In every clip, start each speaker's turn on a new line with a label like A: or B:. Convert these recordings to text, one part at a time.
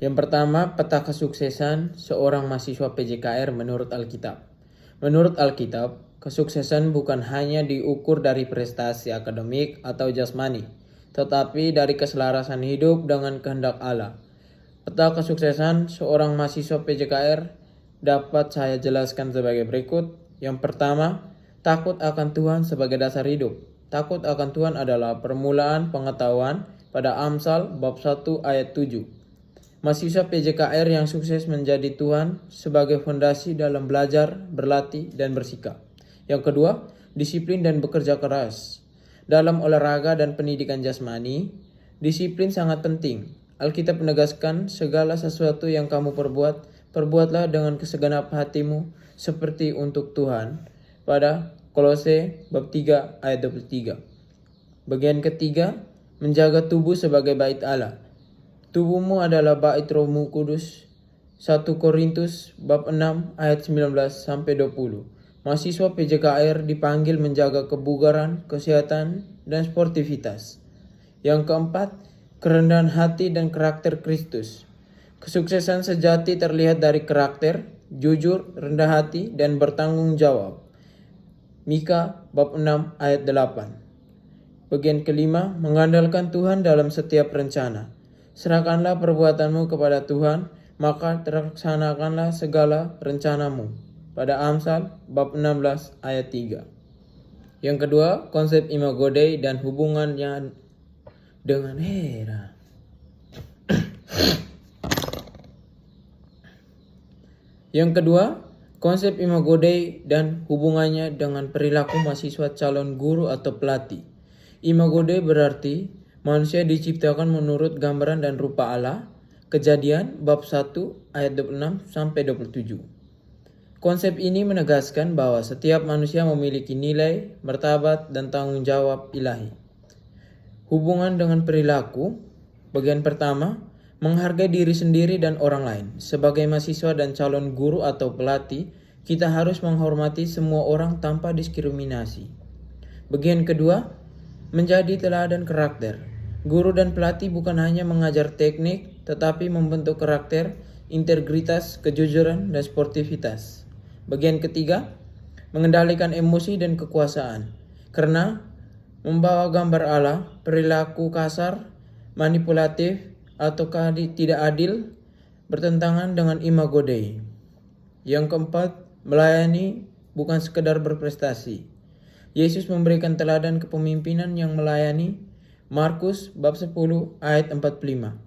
A: Yang pertama, peta kesuksesan seorang mahasiswa PJKR menurut Alkitab. Menurut Alkitab, kesuksesan bukan hanya diukur dari prestasi akademik atau jasmani, tetapi dari keselarasan hidup dengan kehendak Allah. Peta kesuksesan seorang mahasiswa PJKR dapat saya jelaskan sebagai berikut. Yang pertama, takut akan Tuhan sebagai dasar hidup. Takut akan Tuhan adalah permulaan pengetahuan pada Amsal bab 1 ayat 7. Mahasiswa PJKR yang sukses menjadi Tuhan sebagai fondasi dalam belajar, berlatih, dan bersikap. Yang kedua, disiplin dan bekerja keras. Dalam olahraga dan pendidikan jasmani, disiplin sangat penting. Alkitab menegaskan segala sesuatu yang kamu perbuat, perbuatlah dengan segenap hatimu seperti untuk Tuhan. Pada Kolose bab 3 ayat 23. Bagian ketiga, menjaga tubuh sebagai bait Allah. Tubuhmu adalah bait Rohmu Kudus. 1 Korintus bab 6 ayat 19 sampai 20. Mahasiswa PJKR dipanggil menjaga kebugaran, kesehatan, dan sportivitas. Yang keempat, kerendahan hati dan karakter Kristus. Kesuksesan sejati terlihat dari karakter, jujur, rendah hati, dan bertanggung jawab. Mika bab 6 ayat 8. Bagian kelima, mengandalkan Tuhan dalam setiap rencana. Serahkanlah perbuatanmu kepada Tuhan, maka terlaksanakanlah segala rencanamu. Pada Amsal bab 16 ayat 3. Yang kedua, konsep Imago Dei dan hubungannya dengan Hera. Yang kedua, konsep Imago Dei dan hubungannya dengan perilaku mahasiswa calon guru atau pelatih. Imago Dei berarti manusia diciptakan menurut gambaran dan rupa Allah. Kejadian bab 1 ayat 26 sampai 27. Konsep ini menegaskan bahwa setiap manusia memiliki nilai, martabat, dan tanggung jawab ilahi. Hubungan dengan perilaku. Bagian pertama, menghargai diri sendiri dan orang lain. Sebagai mahasiswa dan calon guru atau pelatih, kita harus menghormati semua orang tanpa diskriminasi. Bagian kedua, menjadi teladan karakter. Guru dan pelatih bukan hanya mengajar teknik, tetapi membentuk karakter, integritas, kejujuran, dan sportivitas. Bagian ketiga, mengendalikan emosi dan kekuasaan. Karena membawa gambar Allah, perilaku kasar, manipulatif, atau tidak adil bertentangan dengan Imago Dei. Yang keempat, melayani bukan sekedar berprestasi. Yesus memberikan teladan kepemimpinan yang melayani. Markus bab 10 ayat 45.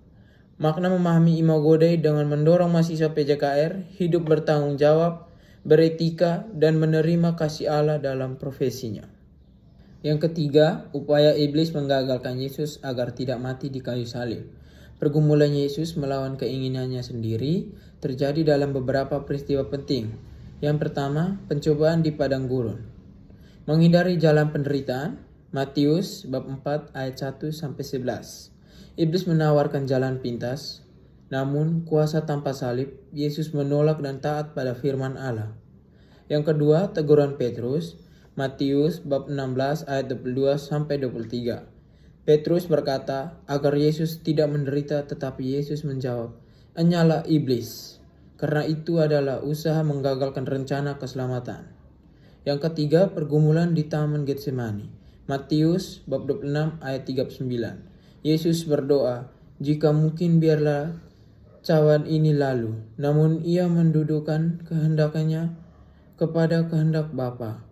A: Makna memahami Imago Dei dengan mendorong mahasiswa PJKR hidup bertanggung jawab, beretika, dan menerima kasih Allah dalam profesinya. Yang ketiga, upaya iblis menggagalkan Yesus agar tidak mati di kayu salib. Pergumulan Yesus melawan keinginannya sendiri terjadi dalam beberapa peristiwa penting. Yang pertama, pencobaan di padang gurun. Menghindari jalan penderitaan. Matius bab 4 ayat 1 sampai 11. Iblis menawarkan jalan pintas, namun kuasa tanpa salib. Yesus menolak dan taat pada firman Allah. Yang kedua, teguran Petrus. Matius bab 16 ayat 22 sampai 23. Petrus berkata agar Yesus tidak menderita, tetapi Yesus menjawab, "Enyalah iblis, karena itu adalah usaha menggagalkan rencana keselamatan." Yang ketiga, pergumulan di Taman Getsemani. Matius bab 26 ayat 39. Yesus berdoa, "Jika mungkin biarlah cawan ini lalu." Namun ia mendudukan kehendaknya kepada kehendak Bapa.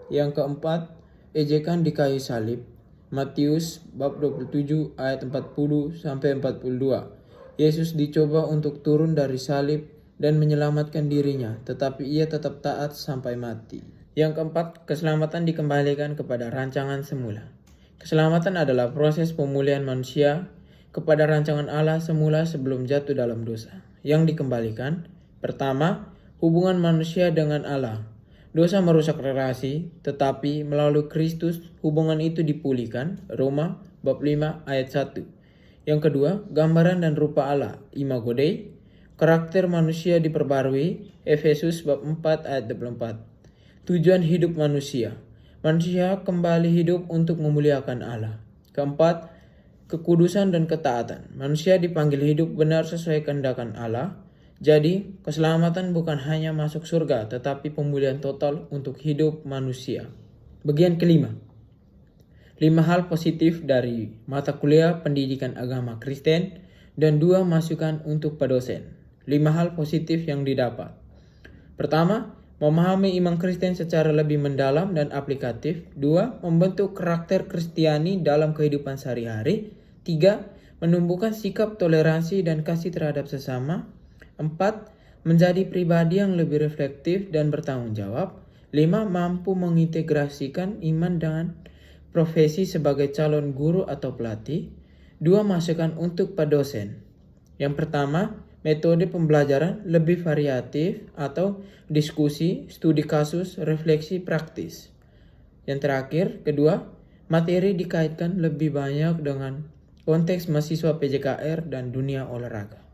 A: Yang keempat, ejekan di kayu salib. Matius bab 27 ayat 40 sampai 42. Yesus dicoba untuk turun dari salib dan menyelamatkan dirinya, tetapi ia tetap taat sampai mati. Yang keempat, keselamatan dikembalikan kepada rancangan semula. Keselamatan adalah proses pemulihan manusia kepada rancangan Allah semula sebelum jatuh dalam dosa. Yang dikembalikan, pertama, hubungan manusia dengan Allah. Dosa merusak relasi, tetapi melalui Kristus hubungan itu dipulihkan. Roma bab 5 ayat 1. Yang kedua, gambaran dan rupa Allah. Imago Dei. Karakter manusia diperbarui. Efesus bab 4 ayat 24. Tujuan hidup manusia. Manusia kembali hidup untuk memuliakan Allah. Keempat, kekudusan dan ketaatan. Manusia dipanggil hidup benar sesuai kehendak Allah. Jadi, keselamatan bukan hanya masuk surga, tetapi pemulihan total untuk hidup manusia. Bagian kelima. 5 hal positif dari mata kuliah pendidikan agama Kristen dan 2 masukan untuk pedosen. 5 hal positif yang didapat. Pertama, memahami iman Kristen secara lebih mendalam dan aplikatif. 2. Membentuk karakter Kristiani dalam kehidupan sehari-hari. 3. Menumbuhkan sikap toleransi dan kasih terhadap sesama. 4. Menjadi pribadi yang lebih reflektif dan bertanggung jawab. 5. Mampu mengintegrasikan iman dengan profesi sebagai calon guru atau pelatih. 2 masukan untuk pedosen. Yang pertama, metode pembelajaran lebih variatif atau diskusi, studi kasus, refleksi praktis. Yang terakhir, kedua, materi dikaitkan lebih banyak dengan konteks mahasiswa PJKR dan dunia olahraga.